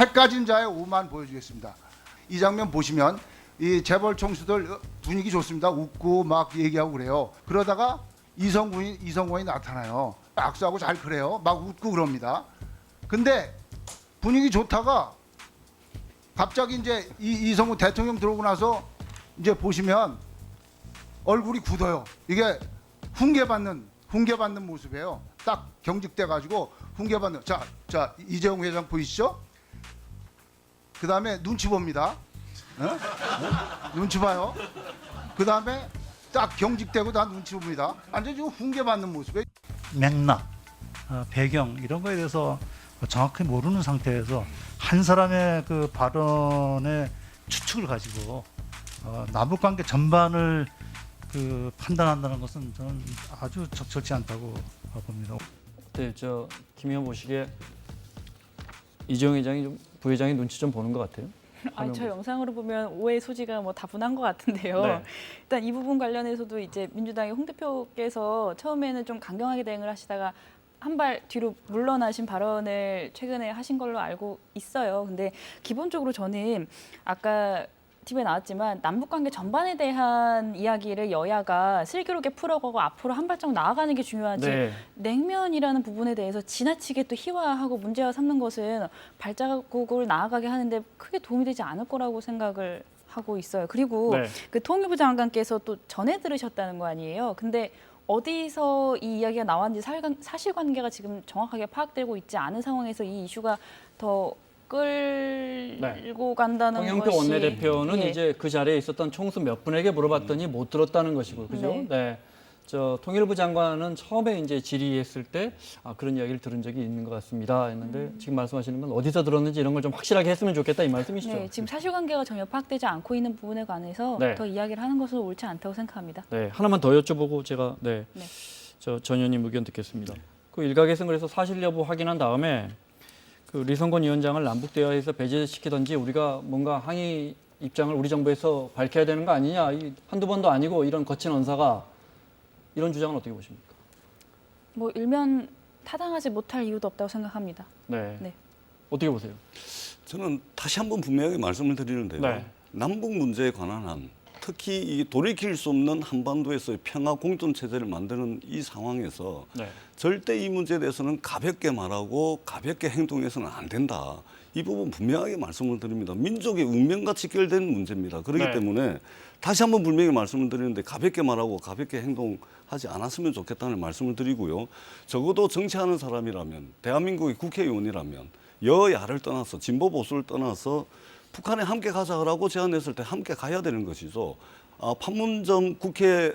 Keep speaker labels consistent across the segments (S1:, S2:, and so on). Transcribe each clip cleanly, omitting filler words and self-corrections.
S1: 핵가진 자의 오만 보여주겠습니다. 이 장면 보시면 이 재벌 총수들 분위기 좋습니다. 웃고 막 얘기하고 그래요. 그러다가 이성군이 나타나요. 악수하고 잘 그래요. 막 웃고 그럽니다. 근데 분위기 좋다가 갑자기 이제 이성군 대통령 들어오고 나서 이제 보시면 얼굴이 굳어요. 이게 훈계받는 모습이에요. 딱 경직돼 가지고 훈계받는. 자 이재용 회장 보이시죠? 그 다음에 눈치 봅니다. 눈치 봐요. 그 다음에 딱 경직되고 다 눈치 봅니다. 완전 지금 훈계받는 모습에.
S2: 맥락, 배경 이런 거에 대해서 정확히 모르는 상태에서 한 사람의 그 발언의 추측을 가지고 남북관계 전반을 그 판단한다는 것은 저는 아주 적절치 않다고 봅니다.
S3: 네, 김 의원 보시기에 이재용 회장이 좀 부회장이 눈치 좀 보는 것 같아요.
S4: 아니, 저 영상으로 보면 오해 소지가 뭐 다분한 것 같은데요.
S3: 네.
S4: 일단 이 부분 관련해서도 이제 민주당의 홍 대표께서 처음에는 좀 강경하게 대응을 하시다가 한 발 뒤로 물러나신 발언을 최근에 하신 걸로 알고 있어요. 근데 기본적으로 저는 아까 TV에 나왔지만 남북관계 전반에 대한 이야기를 여야가 슬기롭게 풀어가고 앞으로 한 발짝 나아가는 게 중요하지
S3: 네.
S4: 냉면이라는 부분에 대해서 지나치게 또 희화하고 문제화 삼는 것은 발자국을 나아가게 하는데 크게 도움이 되지 않을 거라고 생각을 하고 있어요. 그리고
S3: 네.
S4: 그 통일부 장관께서 또 전해 들으셨다는 거 아니에요. 근데 어디서 이 이야기가 나왔는지 사실관계가 지금 정확하게 파악되고 있지 않은 상황에서 이 이슈가 더 끌고 간다는
S3: 홍영표
S4: 것이
S3: 원내대표는
S4: 예.
S3: 이제 그 자리에 있었던 총수 몇 분에게 물어봤더니 못 들었다는 것이고, 그죠?
S4: 네.
S3: 네. 통일부 장관은 처음에 이제 질의했을 때 그런 이야기를 들은 적이 있는 것 같습니다. 했는데 지금 말씀하시는 건 어디서 들었는지 이런 걸 좀 확실하게 했으면 좋겠다 이 말씀이시죠?
S4: 네, 지금 사실관계가 전혀 파악되지 않고 있는 부분에 관해서
S3: 네.
S4: 더 이야기를 하는 것은 옳지 않다고 생각합니다.
S3: 네, 하나만 더 여쭤보고 제가 전 의원님 의견 듣겠습니다. 그 일각에서는 그래서 사실 여부 확인한 다음에 그 리성건 위원장을 남북 대화에서 배제시키든지 우리가 뭔가 항의 입장을 우리 정부에서 밝혀야 되는 거 아니냐, 한두 번도 아니고 이런 거친 언사가 이런 주장은 어떻게 보십니까?
S4: 뭐 일면 타당하지 못할 이유도 없다고 생각합니다.
S3: 네.
S4: 네.
S3: 어떻게 보세요?
S5: 저는 다시 한번 분명하게 말씀을 드리는데요.
S3: 네.
S5: 남북 문제에 관한 한, 특히 이 돌이킬 수 없는 한반도에서의 평화 공존 체제를 만드는 이 상황에서
S3: 네.
S5: 절대 이 문제에 대해서는 가볍게 말하고 가볍게 행동해서는 안 된다. 이 부분 분명하게 말씀을 드립니다. 민족의 운명과 직결된 문제입니다. 그렇기
S3: 네.
S5: 때문에 다시 한번 분명히 말씀을 드리는데 가볍게 말하고 가볍게 행동하지 않았으면 좋겠다는 말씀을 드리고요. 적어도 정치하는 사람이라면, 대한민국의 국회의원이라면 여야를 떠나서 진보 보수를 떠나서 북한에 함께 가자라고 제안했을 때 함께 가야 되는 것이죠. 판문점 국회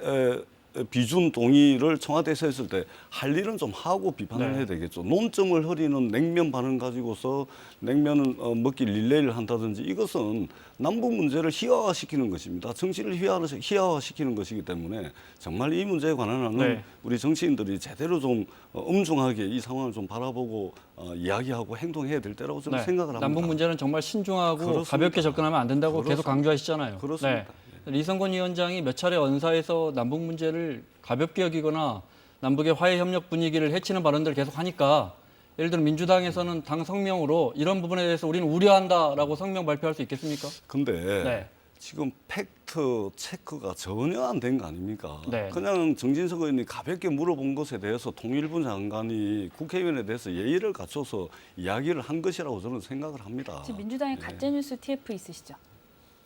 S5: 비준 동의를 청와대에서 했을 때 할 일은 좀 하고 비판을
S3: 네.
S5: 해야 되겠죠. 논점을 흐리는 냉면 반응 가지고서 냉면은 먹기 릴레이를 한다든지 이것은 남북 문제를 희화화시키는 것입니다. 정치를 희화화시키는 것이기 때문에 정말 이 문제에 관한 한은
S3: 네.
S5: 우리 정치인들이 제대로 좀 엄중하게 이 상황을 좀 바라보고 이야기하고 행동해야 될 때라고 저는 생각을 합니다.
S3: 남북 문제는 정말 신중하고
S5: 그렇습니다.
S3: 가볍게 접근하면 안 된다고 계속
S5: 그렇습니다.
S3: 강조하시잖아요.
S5: 그렇습니다.
S3: 네. 리성건 위원장이 몇 차례 언사에서 남북 문제를 가볍게 여기거나 남북의 화해 협력 분위기를 해치는 발언들을 계속 하니까 예를 들어 민주당에서는 당 성명으로 이런 부분에 대해서 우리는 우려한다라고 성명 발표할 수 있겠습니까?
S5: 근데
S3: 네.
S5: 지금 팩트 체크가 전혀 안 된 거 아닙니까?
S3: 네.
S5: 그냥 정진석 의원이 가볍게 물어본 것에 대해서 통일부 장관이 국회의원에 대해서 예의를 갖춰서 이야기를 한 것이라고 저는 생각을 합니다.
S4: 지금 민주당의
S5: 네.
S4: 가짜뉴스 TF 있으시죠?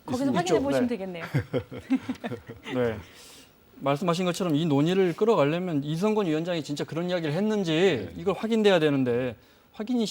S4: 거기서
S3: 있죠.
S4: 확인해 보시면
S3: 네.
S4: 되겠네요.
S3: 네. 말씀하신 것처럼 이 논의를 끌어가려면 이성건 위원장이 진짜 그런 이야기를 했는지 이걸 확인돼야 되는데 확인이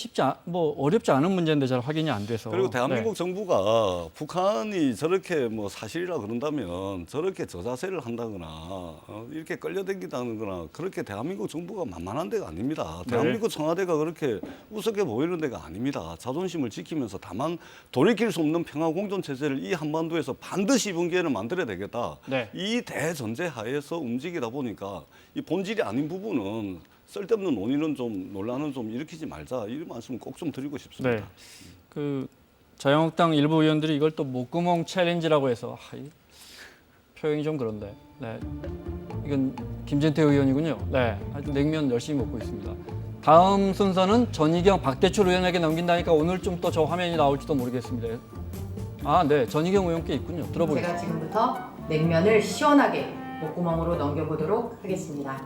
S3: 어렵지 않은 문제인데 잘 확인이 안 돼서.
S5: 그리고 대한민국
S3: 네.
S5: 정부가 북한이 저렇게 뭐 사실이라 그런다면 저렇게 저자세를 한다거나 이렇게 끌려다닌다거나 그렇게 대한민국 정부가 만만한 데가 아닙니다.
S3: 네.
S5: 대한민국 청와대가 그렇게 우습게 보이는 데가 아닙니다. 자존심을 지키면서 다만 돌이킬 수 없는 평화 공존 체제를 이 한반도에서 반드시 이번 기회는 만들어야 되겠다.
S3: 네.
S5: 이 대전제 하에서 움직이다 보니까 이 본질이 아닌 부분은 쓸데없는 논의는 좀 논란은 좀 일으키지 말자 이런 말씀 꼭 좀 드리고 싶습니다.
S3: 네. 그 자유한국당 일부 의원들이 이걸 또 목구멍 챌린지라고 해서 이 표현이 좀 그런데. 네. 이건 김진태 의원이군요. 네. 하여튼 냉면 열심히 먹고 있습니다. 다음 순서는 전희경, 박대출 의원에게 넘긴다니까 오늘 좀 또 저 화면이 나올지도 모르겠습니다. 아, 네, 전희경 의원께 있군요.
S6: 제가
S3: 들어보겠습니다.
S6: 지금부터 냉면을 시원하게 목구멍으로 넘겨보도록 하겠습니다.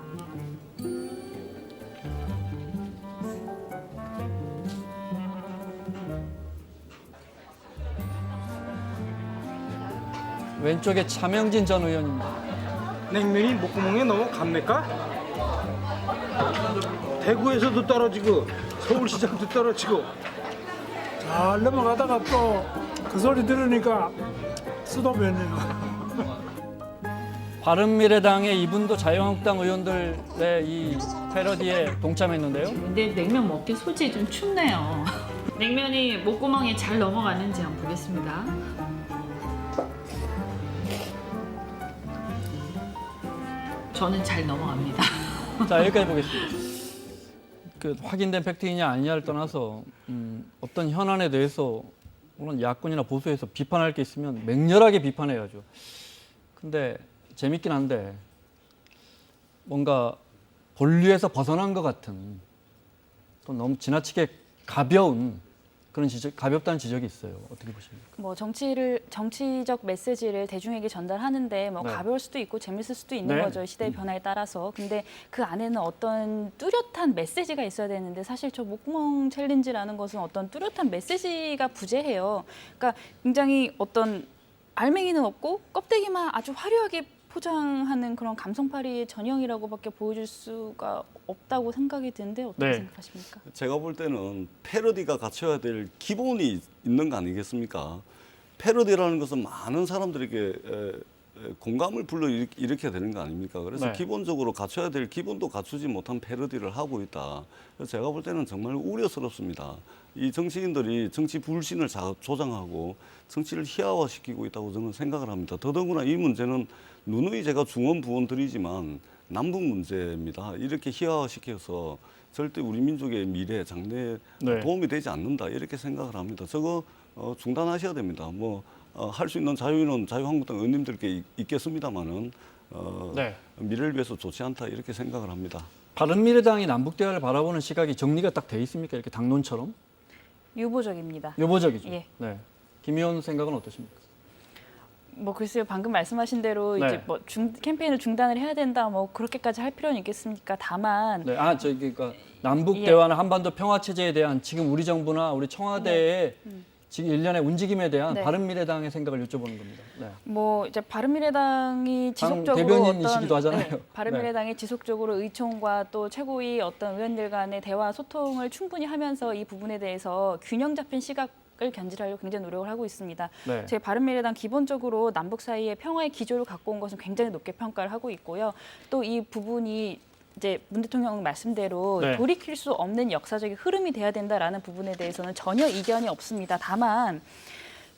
S3: 왼쪽에 차명진 전 의원입니다.
S7: 냉면이 목구멍에 너무 갑니까? 대구에서도 떨어지고 서울시장도 떨어지고 잘 넘어가다가 또 그 소리 들으니까 쓰도면이요.
S3: 바른미래당의 이분도 자유한국당 의원들의 이 패러디에 동참했는데요.
S8: 근데 냉면 먹기 솔직히 좀 춥네요. 냉면이 목구멍에 잘 넘어가는지 한번 보겠습니다. 저는 잘 넘어갑니다.
S3: 자, 여기까지 보겠습니다. 그 확인된 팩트이냐 아니냐를 떠나서 어떤 현안에 대해서 물론 야권이나 보수에서 비판할 게 있으면 맹렬하게 비판해야죠. 근데 재밌긴 한데 뭔가 본류에서 벗어난 것 같은 또 너무 지나치게 가벼운 그런 가볍다는 지적이 있어요. 어떻게 보십니까?
S4: 뭐 정치적 메시지를 대중에게 전달하는데 뭐
S3: 네.
S4: 가벼울 수도 있고 재밌을 수도 있는
S3: 네.
S4: 거죠. 시대의 변화에 따라서. 근데 그 안에는 어떤 뚜렷한 메시지가 있어야 되는데 사실 저 목구멍 챌린지라는 것은 어떤 뚜렷한 메시지가 부재해요. 그러니까 굉장히 어떤 알맹이는 없고 껍데기만 아주 화려하게 포장하는 그런 감성파리의 전형이라고밖에 보여줄 수가 없다고 생각이 드는데 어떻게
S3: 네.
S4: 생각하십니까?
S5: 제가 볼 때는 패러디가 갖춰야 될 기본이 있는 거 아니겠습니까? 패러디라는 것은 많은 사람들에게 공감을 불러일으켜야 되는 거 아닙니까? 그래서
S3: 네.
S5: 기본적으로 갖춰야 될 기본도 갖추지 못한 패러디를 하고 있다. 그래서 제가 볼 때는 정말 우려스럽습니다. 이 정치인들이 정치 불신을 조장하고 정치를 희화화시키고 있다고 저는 생각을 합니다. 더더구나 이 문제는 누누이 제가 중언부언드리지만 남북 문제입니다. 이렇게 희화화시켜서 절대 우리 민족의 미래, 장래에
S3: 네.
S5: 도움이 되지 않는다 이렇게 생각을 합니다. 저거 중단하셔야 됩니다. 뭐 할 수 있는 자유는 자유한국당 의원님들께 있겠습니다만은
S3: 네.
S5: 미래를 위해서 좋지 않다 이렇게 생각을 합니다.
S3: 바른미래당이 남북 대화를 바라보는 시각이 정리가 딱 돼 있습니까? 이렇게 당론처럼?
S4: 유보적입니다.
S3: 유보적이죠.
S4: 예.
S3: 네. 김 의원 생각은 어떠십니까?
S4: 뭐 글쎄요, 방금 말씀하신 대로
S3: 네.
S4: 이제 뭐 캠페인을 중단을 해야 된다, 뭐 그렇게까지 할 필요는 있겠습니까? 다만
S3: 네. 그러니까 남북
S4: 예.
S3: 대화나 한반도 평화 체제에 대한 지금 우리 정부나 우리 청와대의 지금 일련의 움직임에 대한
S4: 네.
S3: 바른미래당의 생각을 여쭤보는 겁니다. 네.
S4: 뭐 이제 바른미래당이 지속적으로
S3: 대변인이시기도 하잖아요.
S4: 바른미래당이 지속적으로 의총과 또 최고위 어떤 의원들 간의 대화 소통을 충분히 하면서 이 부분에 대해서 균형 잡힌 시각을 견지하려고 굉장히 노력을 하고 있습니다.
S3: 네.
S4: 제 바른미래당 기본적으로 남북 사이의 평화의 기조를 갖고 온 것은 굉장히 높게 평가를 하고 있고요. 또 이 부분이 이제 문 대통령 말씀대로
S3: 네.
S4: 돌이킬 수 없는 역사적인 흐름이 돼야 된다라는 부분에 대해서는 전혀 이견이 없습니다. 다만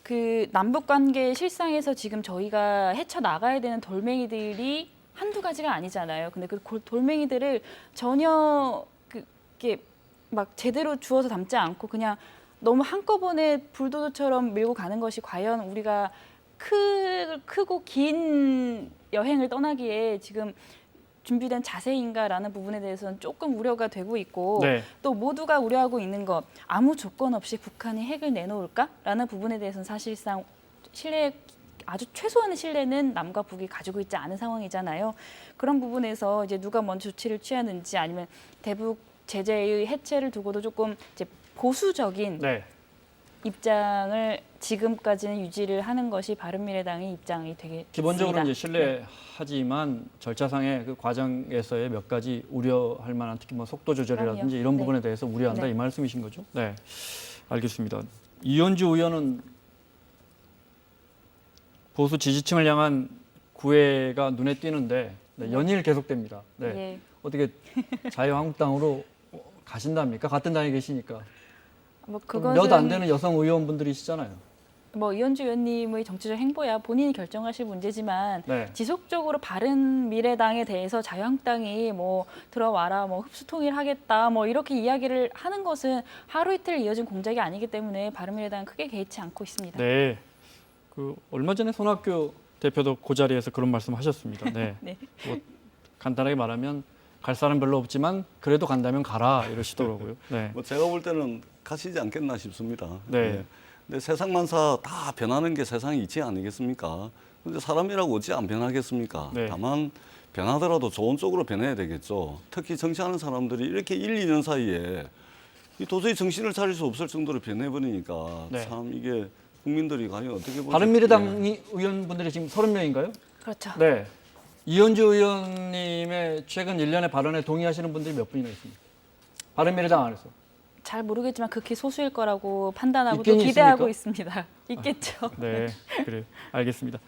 S4: 그 남북 관계 실상에서 지금 저희가 헤쳐 나가야 되는 돌멩이들이 한두 가지가 아니잖아요. 근데 그 돌멩이들을 전혀 그게 막 제대로 주워서 담지 않고 그냥 너무 한꺼번에 불도저처럼 밀고 가는 것이 과연 우리가 크고 긴 여행을 떠나기에 지금 준비된 자세인가라는 부분에 대해서는 조금 우려가 되고 있고
S3: 네.
S4: 또 모두가 우려하고 있는 것 아무 조건 없이 북한이 핵을 내놓을까라는 부분에 대해서는 사실상 아주 최소한의 신뢰는 남과 북이 가지고 있지 않은 상황이잖아요. 그런 부분에서 이제 누가 먼저 조치를 취하는지 아니면 대북 제재의 해체를 두고도 조금 이제 보수적인
S3: 네.
S4: 입장을 지금까지는 유지를 하는 것이 바른미래당의 입장이 되겠습니다.
S3: 기본적으로 이제
S4: 네.
S3: 신뢰하지만 절차상의 그 과정에서의 몇 가지 우려할 만한 특히 뭐 속도 조절이라든지
S4: 그럼요.
S3: 이런
S4: 네.
S3: 부분에 대해서 우려한다
S4: 네.
S3: 이 말씀이신 거죠? 네, 알겠습니다. 이현주 의원은 보수 지지층을 향한 구애가 눈에 띄는데 네, 연일 계속됩니다. 네.
S4: 예.
S3: 어떻게 자유한국당으로 가신답니까? 같은 당에 계시니까.
S4: 뭐
S3: 몇 안 되는 여성 의원분들이시잖아요.
S4: 뭐 이현주 의원님의 정치적 행보야 본인이 결정하실 문제지만
S3: 네.
S4: 지속적으로 바른미래당에 대해서 자유한국당이 뭐 들어와라 뭐 흡수통일하겠다 뭐 이렇게 이야기를 하는 것은 하루 이틀 이어진 공작이 아니기 때문에 바른미래당은 크게 개의치 않고 있습니다.
S3: 네. 그 얼마 전에 손학규 대표도 그 자리에서 그런 말씀하셨습니다. 네.
S4: 네.
S3: 뭐 간단하게 말하면 갈 사람 별로 없지만 그래도 간다면 가라 이러시더라고요. 네.
S5: 뭐 제가 볼 때는 가시지 않겠나 싶습니다.
S3: 네.
S5: 예. 근데 세상만사 다 변하는 게 세상의 이치 아니겠습니까? 근데 사람이라고 어찌 안 변하겠습니까?
S3: 네.
S5: 다만 변하더라도 좋은 쪽으로 변해야 되겠죠. 특히 정치하는 사람들이 이렇게 1, 2년 사이에 이 도저히 정신을 차릴 수 없을 정도로 변해버리니까
S3: 네.
S5: 참 이게 국민들이 과연 어떻게 보지?
S3: 바른미래당 의원분들이 지금 30명인가요?
S4: 그렇죠.
S3: 네. 이현주 의원님의 최근 일련의 발언에 동의하시는 분들이 몇 분이나 있습니까? 바른미래당 안에서.
S4: 잘 모르겠지만 극히 소수일 거라고 판단하고 또
S3: 있긴
S4: 기대하고
S3: 있습니까?
S4: 있습니다. 있겠죠.
S3: 네, 그래요. 알겠습니다.